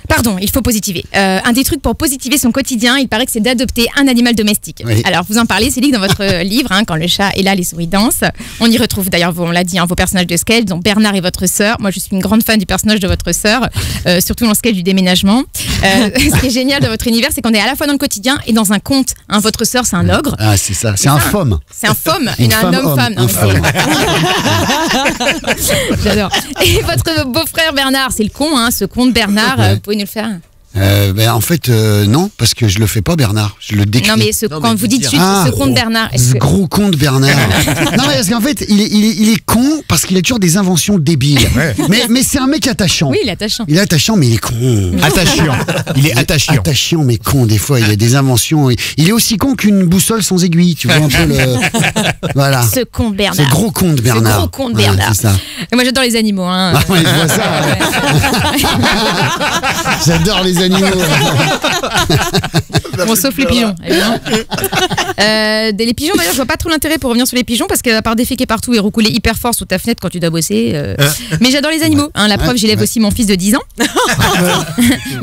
Pardon, il faut positiver. Un des trucs pour positiver son quotidien, il paraît que c'est d'adopter un animal domestique. Oui. Alors, vous en parlez, Céline, dans votre livre, Quand le chat est là, les souris dansent. On y retrouve d'ailleurs, on l'a dit, vos personnages de sketch, dont Bernard et votre sœur. Moi, je suis une grande fan du personnage de votre sœur, surtout dans le sketch du déménagement. Ce qui est génial de votre univers, c'est qu'on est à la fois dans le quotidien et dans un conte. Votre sœur, c'est un ogre. Ah, c'est ça, c'est un femme. C'est un femme, Une un femme, homme-femme. un femme. J'adore. Et votre beau-frère Bernard, c'est le con, ce con de Bernard. Ouais. Vous pouvez nous le faire? En fait, non, parce que je le fais pas, Bernard. Je le décris. Non, mais quand vous dites ce con de Bernard. Ce gros con de Bernard. Non, mais parce qu'en fait, il est con parce qu'il a toujours des inventions débiles. Ouais. Mais c'est un mec attachant. Oui, il est attachant. Il est attachant, mais il est con. Attachant. Il est attachant. Attachant, mais con. Des fois, il a des inventions. Il est aussi con qu'une boussole sans aiguille. Tu vois un peu le. Voilà. Ce con de Bernard. Ce gros con de Bernard. Ce gros con de Bernard. Ouais, c'est ça. Et moi, j'adore les animaux. Ah ouais, je vois ça. J'adore les animaux. Bon, sauf les pigeons, évidemment. Les pigeons, d'ailleurs, je vois pas trop l'intérêt pour revenir sur les pigeons parce qu'à part déféquer partout et recouler hyper fort sous ta fenêtre quand tu dois bosser. Mais j'adore les animaux. La preuve, j'élève aussi mon fils de 10 ans.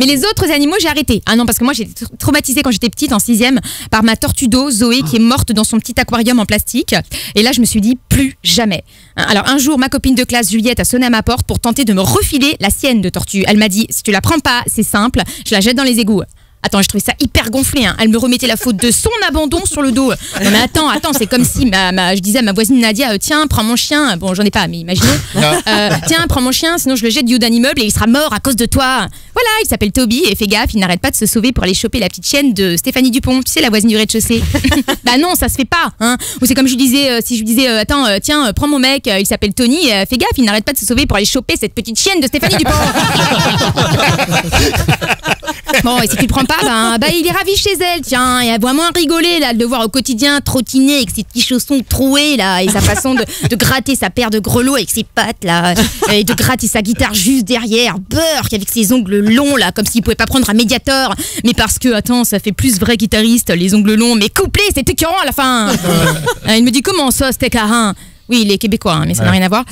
Mais les autres animaux, j'ai arrêté. Ah non, parce que moi, j'ai été traumatisée quand j'étais petite en 6e par ma tortue d'eau, Zoé, qui est morte dans son petit aquarium en plastique. Et là, je me suis dit, plus jamais. Alors, un jour, ma copine de classe, Juliette, a sonné à ma porte pour tenter de me refiler la sienne de tortue. Elle m'a dit, si tu la prends pas, c'est simple, je la jette dans les égouts. Attends, je trouvais ça hyper gonflé. Elle me remettait la faute de son abandon sur le dos. Non mais attends, c'est comme si je disais à ma voisine Nadia, tiens, prends mon chien. Bon, j'en ai pas, mais imaginez. Tiens, prends mon chien, sinon je le jette du haut d'un immeuble et il sera mort à cause de toi. Voilà, il s'appelle Toby et fais gaffe, il n'arrête pas de se sauver pour aller choper la petite chienne de Stéphanie Dupont. Tu sais, la voisine du rez-de-chaussée. Bah non, ça se fait pas. Ou c'est comme si je disais, attends, tiens, prends mon mec, il s'appelle Tony, fais gaffe, il n'arrête pas de se sauver pour aller choper cette petite chienne de Stéphanie Dupont. Bon, et si tu le prends pas, il est ravi chez elle, tiens, et elle voit moins rigoler là, de le voir au quotidien trottiner avec ses petits chaussons troués là, et sa façon de gratter sa paire de grelots avec ses pattes là, et de gratter sa guitare juste derrière, Burke avec ses ongles longs là, comme s'il pouvait pas prendre un Mediator, mais parce que, attends, ça fait plus vrai guitariste, les ongles longs, mais couplé, c'est écœurant à la fin. Il me dit, comment ça, steak à rein? Oui, il est québécois, mais ça n'a rien à voir.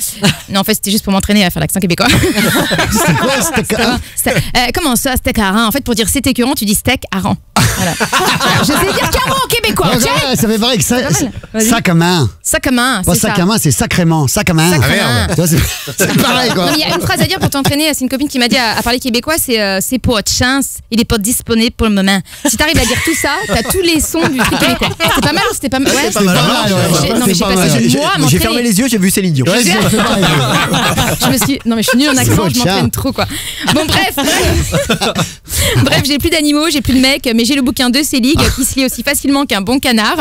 Non, en fait, c'était juste pour m'entraîner à faire l'accent québécois. C'est quoi, steak à rang? Comment ça, steak à rein? En fait, pour dire c'est écœurant, tu dis steak à rang. Voilà. Je sais dire carreau québécois, ok? Ouais, ça fait vrai que sac à main. Sac à main, Pas c'est ça. sac à main, c'est sacrément. Sac à main. Sac à main. Tu vois, c'est pareil, quoi. Il y a une phrase à dire pour t'entraîner. C'est une copine qui m'a dit à parler québécois, c'est pas de chance, il est pas disponible pour le moment. Si t'arrives à dire tout ça, t'as tous les sons du truc québécois. C'est pas mal ou c'était pas mal? Ouais, C'est pas mal. Non, mais j'ai passé des mois à J'ai fermé m'entraîner. les yeux, j'ai vu Céline Dion. Ouais, c'est pareil. Non mais je suis nulle en accent, je m'entraîne trop quoi. Bon bref, j'ai plus d'animaux, j'ai plus de mecs, mais j'ai le bouquin de Célig qui se lit aussi facilement qu'un bon canard.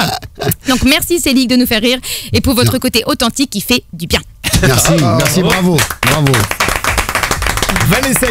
Donc merci Célig de nous faire rire et pour votre côté authentique qui fait du bien. Merci, bravo. Vanessa